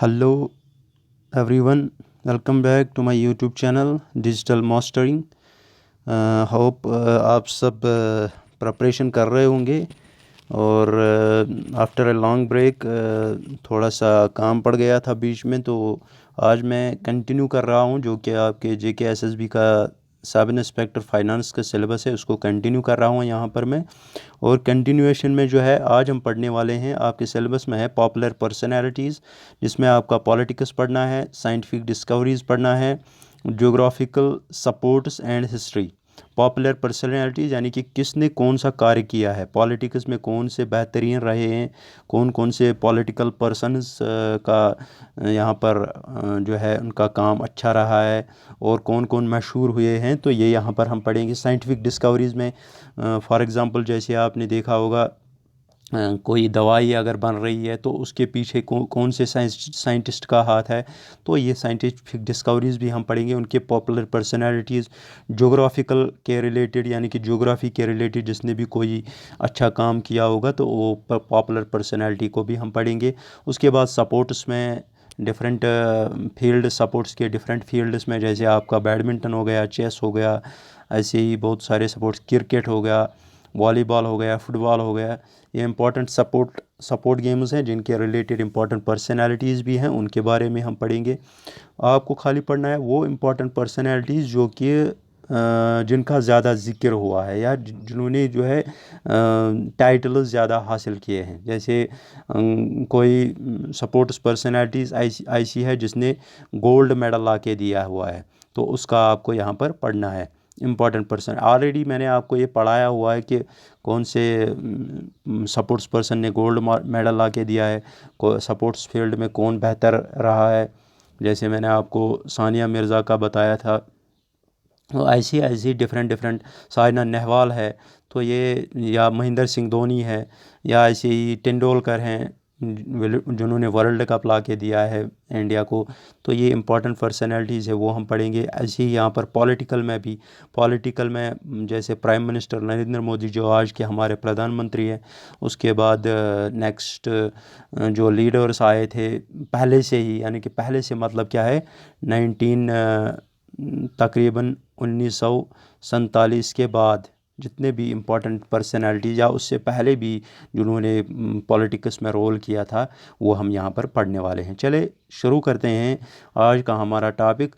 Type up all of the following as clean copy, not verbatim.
Hello everyone, welcome back to my YouTube channel Digital Mastering. Hope आप सब preparation कर रहे होंगे और आफ्टर अ लॉन्ग ब्रेक थोड़ा सा काम पड़ गया था बीच में, तो आज मैं कंटिन्यू कर रहा हूँ जो कि आपके JKSSB का सब इंस्पेक्टर फाइनेंस का सिलेबस है, उसको कंटिन्यू कर रहा हूँ यहाँ पर मैं। और कंटिन्यूएशन में जो है आज हम पढ़ने वाले हैं, आपके सिलेबस में है पॉपुलर पर्सनैलिटीज़, जिसमें आपका पॉलिटिक्स पढ़ना है, साइंटिफिक डिस्कवरीज़ पढ़ना है, geographical supports and history. Popular personalities यानी कि किसने कौन सा कार्य किया है, पॉलिटिक्स में कौन से बेहतरीन रहे हैं, कौन कौन से पॉलिटिकल पर्सनस का यहाँ पर जो है उनका काम अच्छा रहा है और कौन कौन मशहूर हुए हैं, तो ये यहाँ पर हम पढ़ेंगे। साइंटिफिक डिस्कवरीज़ में फॉर एग्ज़ाम्पल जैसे आपने देखा होगा कोई दवाई अगर बन रही है तो उसके पीछे कौन से साइंटिस्ट का हाथ है, तो ये साइंटिफिक डिस्कवरीज़ भी हम पढ़ेंगे। उनके पॉपुलर पर्सनैलिटीज़, जोग्राफिकल के रिलेटेड यानी कि जोग्राफ़ी के रिलेटेड जिसने भी कोई अच्छा काम किया होगा तो वो पॉपुलर पर्सनैलिटी को भी हम पढ़ेंगे। उसके बाद सपोर्ट्स में डिफरेंट फील्ड, सपोर्ट्स के डिफरेंट फील्ड्स में जैसे आपका बैडमिंटन हो गया, चेस हो गया, ऐसे ही बहुत सारे सपोर्ट्स, क्रिकेट हो गया, वॉलीबॉल हो गया, फुटबॉल हो गया, ये इंपॉर्टेंट सपोर्ट गेम्स हैं जिनके रिलेटेड इंपॉर्टेंट पर्सनैलिटीज़ भी हैं, उनके बारे में हम पढ़ेंगे। आपको खाली पढ़ना है वो इंपॉर्टेंट पर्सनैलिटीज़ जो कि जिनका ज़्यादा ज़िक्र हुआ है या जिन्होंने जो है टाइटल्स ज़्यादा हासिल किए हैं। जैसे कोई सपोर्ट्स पर्सनैलिटीज़ ऐसी है जिसने गोल्ड मेडल ला के दिया हुआ है, तो उसका आपको यहाँ पर पढ़ना है। इम्पॉर्टेंट पर्सन ऑलरेडी मैंने आपको ये पढ़ाया हुआ है कि कौन से सपोर्ट्स पर्सन ने गोल्ड मेडल ला के दिया है, सपोर्ट्स फील्ड में कौन बेहतर रहा है। जैसे मैंने आपको सानिया मिर्ज़ा का बताया था, तो ऐसी ऐसी डिफरेंट साइना नेहवाल है, तो ये या महेंद्र सिंह धोनी है, या ऐसे ही तेंदुलकर हैं जिन्होंने वर्ल्ड कप ला के दिया है इंडिया को, तो ये इंपॉर्टेंट पर्सनैलिटीज़ है वो हम पढ़ेंगे। ऐसे ही यहाँ पर पॉलिटिकल में जैसे प्राइम मिनिस्टर नरेंद्र मोदी जो आज के हमारे प्रधानमंत्री हैं, उसके बाद नेक्स्ट जो लीडर्स आए थे पहले से ही, यानी कि पहले से मतलब क्या है, तकरीबन 1947 के बाद जितने भी इम्पोर्टेंट पर्सनैलिटीज़ या उससे पहले भी जिन्होंने पॉलिटिक्स में रोल किया था वो हम यहाँ पर पढ़ने वाले हैं। चले शुरू करते हैं आज का हमारा टॉपिक।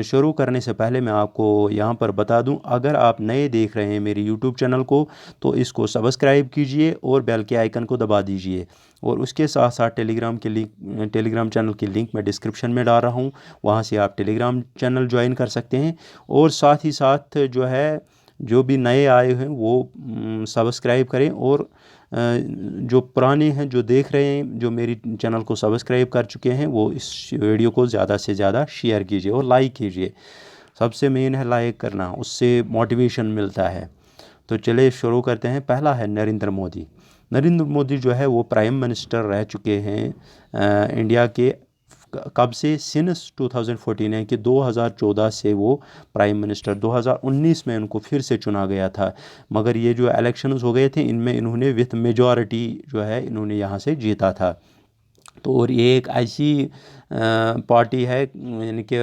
शुरू करने से पहले मैं आपको यहाँ पर बता दूँ, अगर आप नए देख रहे हैं मेरे यूट्यूब चैनल को तो इसको सब्सक्राइब कीजिए और बेल के आइकन को दबा दीजिए, और उसके साथ साथ टेलीग्राम चैनल की लिंक मैं डिस्क्रिप्शन में डाल रहा हूँ, वहाँ से आप टेलीग्राम चैनल ज्वाइन कर सकते हैं। और साथ ही साथ जो है जो भी नए आए हैं वो सब्सक्राइब करें, और जो पुराने हैं जो देख रहे हैं जो मेरी चैनल को सब्सक्राइब कर चुके हैं वो इस वीडियो को ज़्यादा से ज़्यादा शेयर कीजिए और लाइक कीजिए। सबसे मेन है लाइक करना, उससे मोटिवेशन मिलता है। तो चलिए शुरू करते हैं। पहला है नरेंद्र मोदी। नरेंद्र मोदी जो है वो प्राइम मिनिस्टर रह चुके हैं इंडिया के, कब से, सिंस 2014 है कि 2014 से वो प्राइम मिनिस्टर, 2019 में उनको फिर से चुना गया था, मगर ये जो इलेक्शंस हो गए थे इनमें इन्होंने विथ मेजॉरिटी जो है इन्होंने यहाँ से जीता था। तो और ये एक ऐसी पार्टी है यानी कि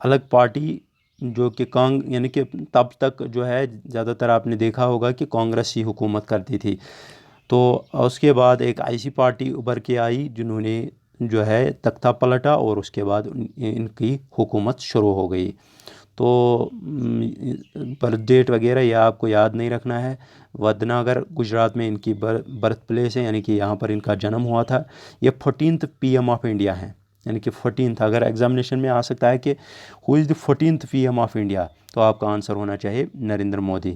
अलग पार्टी जो कि यानी कि तब तक जो है ज़्यादातर आपने देखा होगा कि कांग्रेस ही हुकूमत करती थी, तो उसके बाद एक ऐसी पार्टी उभर के आई जिन्होंने जो है तख्ता पलटा और उसके बाद इनकी हुकूमत शुरू हो गई। तो पर डेट वगैरह यह आपको याद नहीं रखना है। वदनगर गुजरात में इनकी बर्थ प्लेस है, यानी कि यहाँ पर इनका जन्म हुआ था। ये 14th PM ऑफ इंडिया हैं, यानी कि 14th, अगर एग्जामिनेशन में आ सकता है कि who is the 14th PM of India, तो आपका आंसर होना चाहिए नरेंद्र मोदी।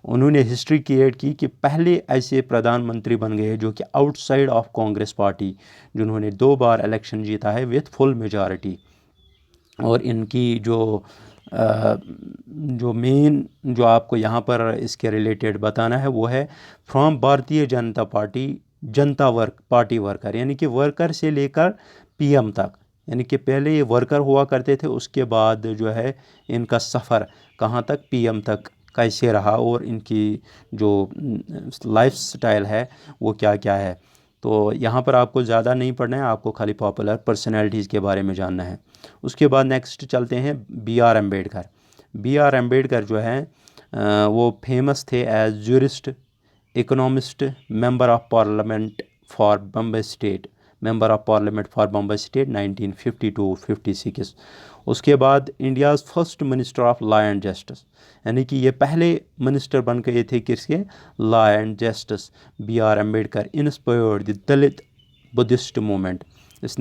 उन्होंने हिस्ट्री क्रिएट की कि पहले ऐसे प्रधानमंत्री बन गए जो कि आउटसाइड ऑफ कांग्रेस पार्टी, जिन्होंने 2 बार इलेक्शन जीता है विथ फुल मेजॉरिटी। और इनकी जो मेन जो आपको यहाँ पर इसके रिलेटेड बताना है वो है from Bharatiya Janata party, party worker, यानी कि वर्कर से लेकर PM तक, यानी कि पहले ये वर्कर हुआ करते थे, उसके बाद जो है इनका सफ़र कहाँ तक, PM तक कैसे रहा और इनकी जो लाइफ स्टाइल है वो क्या क्या है। तो यहाँ पर आपको ज़्यादा नहीं पढ़ना है, आपको खाली पॉपुलर पर्सनैलिटीज़ के बारे में जानना है। उसके बाद नेक्स्ट चलते हैं B.R. अम्बेडकर। B.R. अम्बेडकर जो है वो फेमस थे as jurist, economist, member of parliament for Bombay state, member of parliament for Bombay state 1952-56। उसके बाद India's first minister of law and justice, यानी कि ये पहले मिनिस्टर बन गए थे किसके, law and justice. B.R. Ambedkar inspired the Dalit Buddhist movement. इस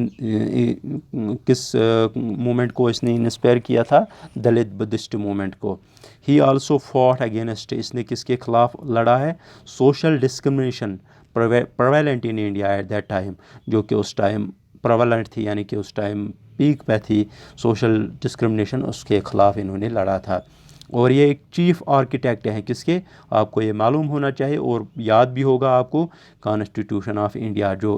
किस मूवमेंट को इसने इंस्पायर किया था, दलित बुद्धिस्ट मूवमेंट को। ही आल्सो फॉट अगेंस्ट, इसने किसके खिलाफ लड़ा है, social discrimination prevalent in India at that time, जो कि उस टाइम प्रेवेलेंट थी, यानी कि उस टाइम पीक पे थी सोशल डिस्क्रिमिनेशन, उसके ख़िलाफ़ इन्होंने लड़ा था। और ये एक चीफ़ आर्किटेक्ट हैं किसके, आपको ये मालूम होना चाहिए और याद भी होगा आपको, कॉन्स्टिट्यूशन ऑफ इंडिया जो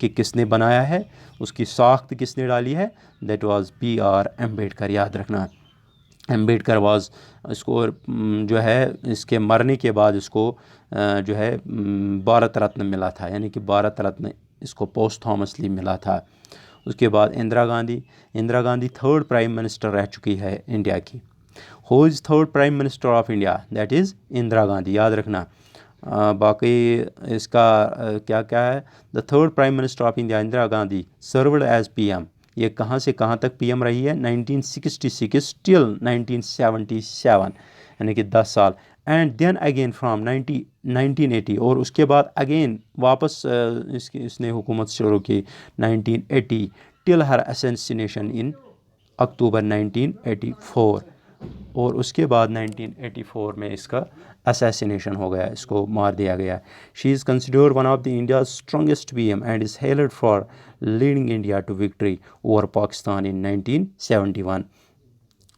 कि किसने बनाया है, उसकी साख्त किसने डाली है, दैट वाज B.R. अम्बेडकर, याद रखना। अम्बेडकर वाज, इसको जो है इसके मरने के बाद इसको जो है भारत रत्न मिला था, यानी कि भारत रत्न इसको पोस्ट थॉमसली मिला था। उसके बाद Indira Gandhi, Indira Gandhi third prime minister रह चुकी है इंडिया की। Who is third prime minister of India, that is Indira Gandhi, याद रखना। बाकी इसका क्या क्या है, the third prime minister of India Indira Gandhi served as PM, ये कहाँ से कहाँ तक PM रही है, 1966 टिल 1977, यानी कि 10 साल। एंड देन अगेन फ्राम 1980, और उसके बाद अगेन वापस इसने हुकूमत शुरू की 1980 टिल हर असैसिनेशन इन अक्टूबर 1984, और उसके बाद 1984 में इसका असैसिनेशन हो गया, इसको मार दिया गया। She is considered one of the India strongest PM and is hailed for leading India to victory over Pakistan in 1971,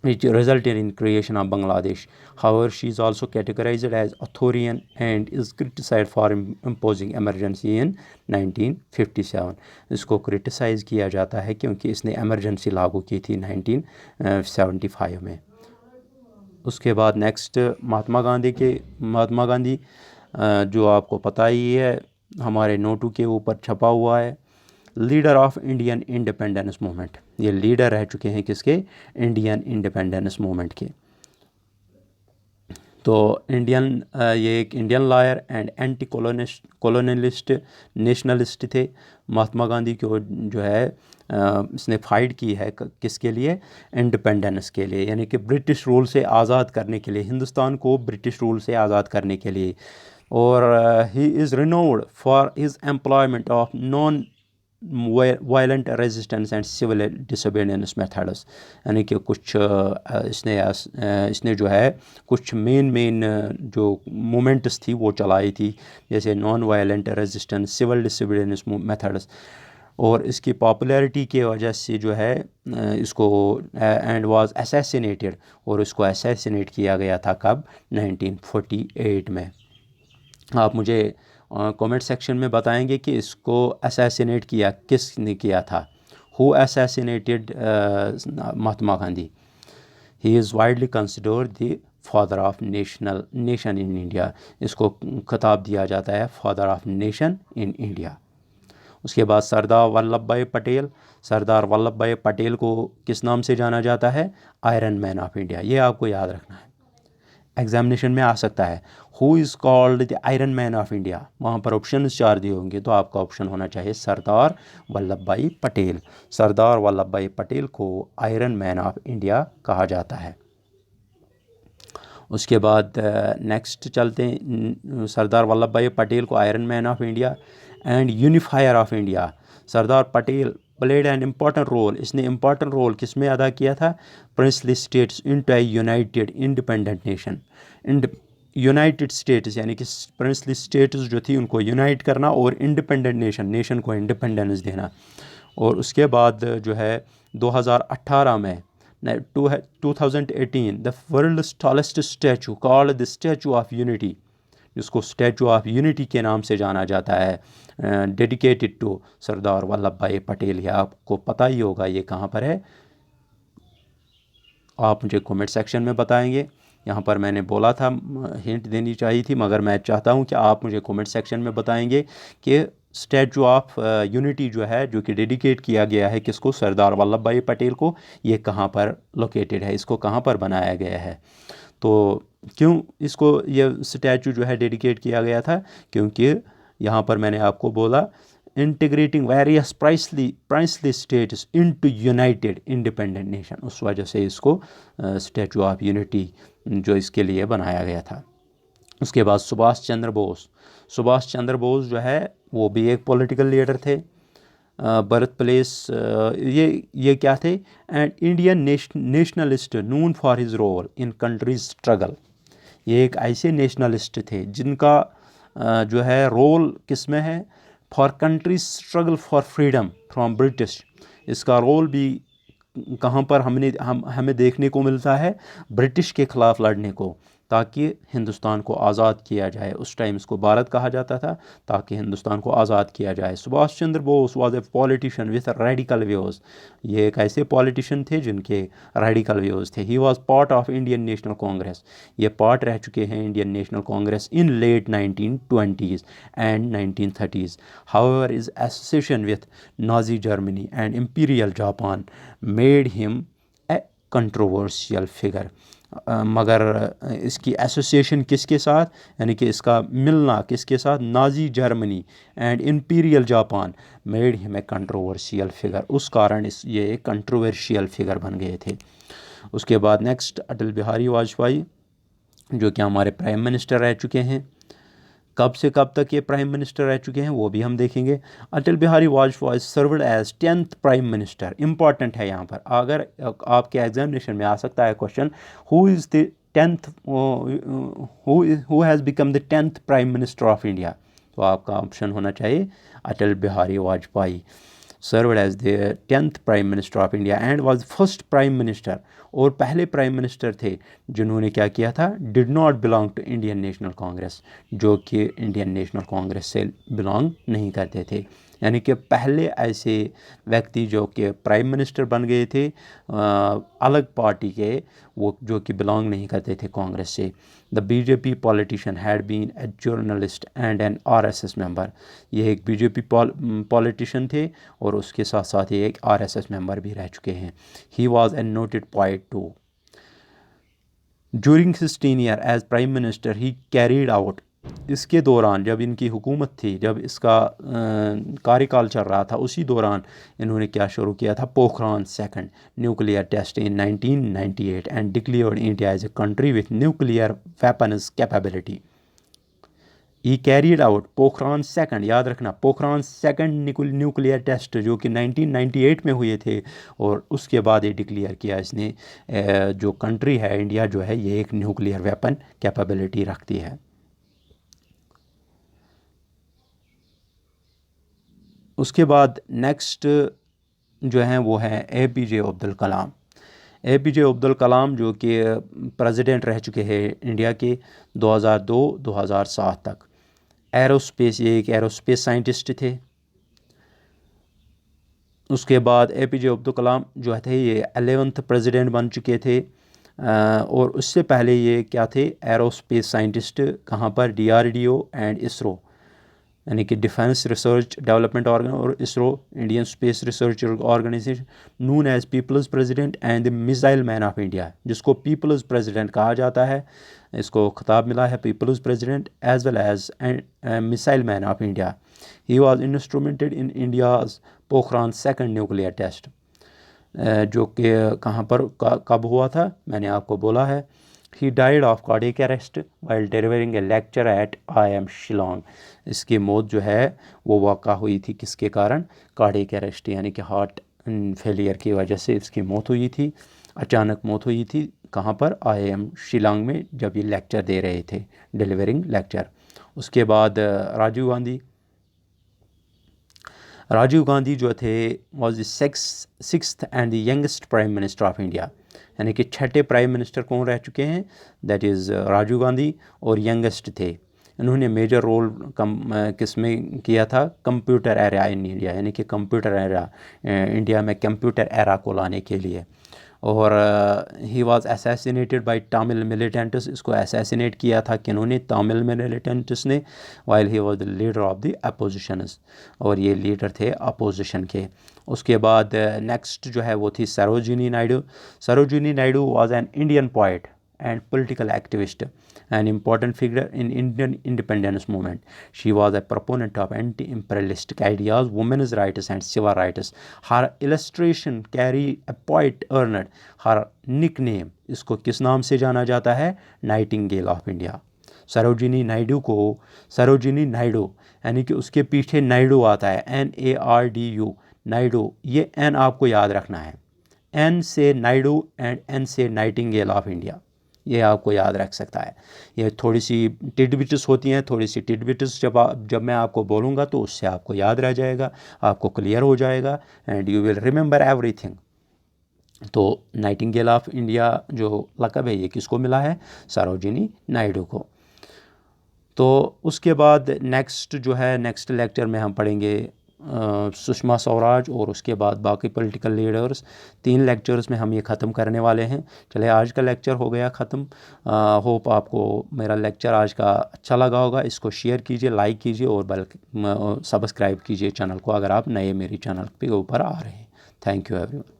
which resulted in creation of Bangladesh. However, she is also categorized as authoritarian and is criticized for imposing emergency in 1957. इसको criticise किया जाता है क्योंकि इसने emergency लागू की थी 1975 में। उसके बाद नेक्स्ट महात्मा गांधी जो आपको पता ही है, हमारे नोटू के ऊपर छपा हुआ है, leader of Indian independence movement, ये लीडर रह चुके हैं किसके, इंडियन इंडिपेंडेंस मूवमेंट के। तो ये एक Indian lawyer and anti colonialist nationalist थे। महात्मा गांधी को जो है इसने फाइट की है किसके लिए, इंडिपेंडेंस के लिए, यानी कि ब्रिटिश रूल से आज़ाद करने के लिए, हिंदुस्तान को ब्रिटिश रूल से आज़ाद करने के लिए। और he is renowned for his employment of non violent resistance and civil disobedience methods, यानी कि कुछ इसने जो है कुछ मेन जो मूवमेंट्स थी वो चलाई थी, जैसे non violent resistance, civil disobedience methods. और इसकी पॉपुलैरिटी की वजह से जो है इसको एंड वाज असैसिनेटेड, और इसको असैसिनेट किया गया था कब, 1948 में। आप मुझे कमेंट सेक्शन में बताएंगे कि इसको असैसिनेट किया किसने किया था, who assassinated Mahatma Gandhi. He is widely considered the father of nation in India, इसको खिताब दिया जाता है father of nation in India. उसके बाद सरदार वल्लभ भाई पटेल को किस नाम से जाना जाता है, आयरन मैन ऑफ इंडिया, ये आपको याद रखना है, एग्जामिनेशन में आ सकता है। Who is called the iron man of India, वहाँ पर ऑप्शन 4 दिए होंगे, तो आपका ऑप्शन होना चाहिए सरदार वल्लभ भाई पटेल। सरदार वल्लभ भाई पटेल को आयरन मैन ऑफ इंडिया कहा जाता है। उसके बाद नेक्स्ट चलते हैं, सरदार वल्लभ भाई पटेल को iron man of India and unifier of India. Sardar Patel played an important role, इसने इम्पॉर्टेंट रोल किस में अदा किया था, princely states into a united independent nation. United states यानी कि प्रिंसली स्टेट्स जो थी उनको यूनाइट करना और इंडिपेंडेंट नेशन को इंडिपेंडेंस देना। और उसके बाद जो है 2018 में 2018 the world's tallest statue called the statue of unity, जिसको स्टैचू ऑफ यूनिटी के नाम से जाना जाता है, डेडिकेटेड टू सरदार वल्लभ भाई पटेल। है आपको पता ही होगा ये कहाँ पर है, आप मुझे कमेंट सेक्शन में बताएंगे। यहाँ पर मैंने बोला था हिंट देनी चाहिए थी, मगर मैं चाहता हूँ कि आप मुझे कमेंट सेक्शन में बताएंगे कि स्टैचू ऑफ यूनिटी जो है, जो कि डेडिकेट किया गया है किसको, सरदार वल्लभ भाई पटेल को, ये कहाँ पर लोकेटेड है, इसको कहाँ पर बनाया गया है। तो क्यों इसको ये स्टैचू जो है डेडिकेट किया गया था, क्योंकि यहाँ पर मैंने आपको बोला integrating various princely states into united independent nation, उस वजह से इसको स्टैचू ऑफ यूनिटी जो इसके लिए बनाया गया था। उसके बाद सुभाष चंद्र बोस जो है वो भी एक पॉलिटिकल लीडर थे। बर्थ प्लेस ये क्या थे, and Indian nationalist known for his role in country's struggle. ये एक ऐसे नेशनलिस्ट थे जिनका जो है रोल किस में है, for countries struggle for freedom from British. इसका रोल भी कहाँ पर हमें देखने को मिलता है, ब्रिटिश के ख़िलाफ़ लड़ने को, ताकि हिंदुस्तान को आज़ाद किया जाए। उस टाइम इसको भारत कहा जाता था, ताकि हिंदुस्तान को आज़ाद किया जाए। Subhas Chandra Bose was a politician with radical views. ये एक ऐसे पॉलिटिशियन थे जिनके रेडिकल व्यूज़ थे। He was part of Indian National Congress. ये पार्ट रह चुके हैं Indian National Congress in late 1920s and 1930s। However his association with Nazi Germany and imperial Japan made him a controversial figure. मगर इसकी association किसके साथ, यानी कि इसका मिलना किसके साथ, Nazi Germany and imperial Japan made him a controversial figure. उस कारण ये एक कंट्रोवर्शियल फिगर बन गए थे। उसके बाद नेक्स्ट अटल बिहारी वाजपेयी, जो कि हमारे प्राइम मिनिस्टर रह चुके हैं। कब से कब तक ये प्राइम मिनिस्टर रह चुके हैं वो भी हम देखेंगे। Atal Bihari Vajpayee served as 10th prime minister. Important है यहाँ पर, अगर आपके एग्जामिनेशन में आ सकता है question, who is the 10th who has become the 10th prime minister of India, तो आपका ऑप्शन होना चाहिए Atal Bihari Vajpayee. Served as the 10th prime minister of India and was first prime minister, और पहले प्राइम मिनिस्टर थे जिन्होंने क्या किया था, did not belong to Indian National Congress, जो कि इंडियन नेशनल कांग्रेस से बिलोंग नहीं करते थे। यानी कि पहले ऐसे व्यक्ति जो कि प्राइम मिनिस्टर बन गए थे अलग पार्टी के, वो जो कि बिलोंग नहीं करते थे कांग्रेस से। The BJP politician had been a journalist and an RSS member. ये एक बीजेपी पॉलिटिशियन थे और उसके साथ साथ ये एक आरएसएस मेंबर भी रह चुके हैं। He was a noted poet too. During his tenure as prime minister he carried out, इसके दौरान जब इनकी हुकूमत थी, जब इसका कार्यकाल चल रहा था, उसी दौरान इन्होंने क्या शुरू किया था, Pokhran second nuclear test in 1998 and declared India as a country with nuclear weapons capability. He carried out Pokhran second, याद रखना पोखरान सेकंड न्यूक्लियर टेस्ट जो कि 1998 में हुए थे, और उसके बाद ये डिक्लेयर किया इसने जो कंट्री है इंडिया जो है ये एक न्यूक्लियर वेपन कैपेबिलिटी रखती है। उसके बाद नेक्स्ट जो हैं वो हैं APJ अब्दुल कलाम। APJ अब्दुल कलाम जो कि प्रेसिडेंट रह चुके हैं इंडिया के 2002-2007 तक। एरोस्पेस, ये एक एरोस्पेस साइंटिस्ट थे। उसके बाद APJ अब्दुल कलाम जो थे ये 11th प्रेसिडेंट बन चुके थे, और उससे पहले ये क्या थे, एरोस्पेस साइंटिस्ट। कहाँ पर, DRDO एंड इसरो, यानी कि डिफेंस रिसर्च डेवलपमेंट ऑर्गन और ISRO Indian space research organisation, known as people's president and the missile man of India, जिसको पीपल्स प्रेसिडेंट कहा जाता है। इसको खिताब मिला है people's president as well as missile man of India. He was instrumented in India's Pokhran second nuclear test, जो कि कहाँ पर कब हुआ था, मैंने आपको बोला है। He died of cardiac arrest while delivering a lecture at IIM Shillong. इसकी मौत जो है वो वाक़ा हुई थी किसके कारण, कार्डियक अरेस्ट, यानी कि हार्ट फेलियर की वजह से इसकी मौत हुई थी। अचानक मौत हुई थी कहाँ पर, IIM शिलोंग में, जब ये लेक्चर दे रहे थे, डिलीवरिंग लेक्चर। उसके बाद राजीव गांधी जो थे was the sixth and the youngest prime minister of India, यानी कि छठे प्राइम मिनिस्टर कौन रह चुके हैं, दैट इज़ राजीव गांधी, और यंगेस्ट थे। इन्होंने मेजर रोल किस में किया था, कंप्यूटर एरा इन इंडिया, यानी कि कंप्यूटर एरा इंडिया में कंप्यूटर एरा को लाने के लिए। और he was assassinated bye Tamil militants, इसको असैसिनेट किया था किन्होंने, तमिल मिलिटेंट्स ने, while he was the leader of the oppositions, और ये लीडर थे अपोजिशन के। उसके बाद नेक्स्ट जो है वो थी Sarojini Naidu. Sarojini Naidu was an Indian poet and political activist, an important figure in Indian independence movement. She was a proponent of anti-imperialistic ideas, women's rights and civil rights. Her illustration carry a poet earned her nickname. इसको किस नाम से जाना जाता है? Nightingale of India. Sarojini Naidu को, सरोजिनी नायडू यानी कि उसके पीछे नायडू आता है, NARDU, नायडू, ये N आपको याद रखना है, N से नायडू एंड N से नाइटिंगेल ऑफ इंडिया, ये आपको याद रख सकता है। ये थोड़ी सी टिडबिट्स होती हैं, थोड़ी सी टिडबिट्स जब मैं आपको बोलूँगा तो उससे आपको याद रह जाएगा, आपको क्लियर हो जाएगा, and you will remember everything. तो नाइटिंगेल ऑफ इंडिया जो लक़ब है ये किसको मिला है? सरोजिनी नायडू को। तो उसके बाद नेक्स्ट जो है, नेक्स्ट लेक्चर में हम पढ़ेंगे सुषमा स्वराज, और उसके बाद बाकी पॉलिटिकल लीडर्स। 3 लेक्चर्स में हम ये ख़त्म करने वाले हैं। चले, आज का लेक्चर हो गया ख़त्म। होप आपको मेरा लेक्चर आज का अच्छा लगा होगा। इसको शेयर कीजिए, लाइक कीजिए, और बल्कि सब्सक्राइब कीजिए चैनल को अगर आप नए मेरी चैनल पे ऊपर आ रहे हैं। Thank you everyone.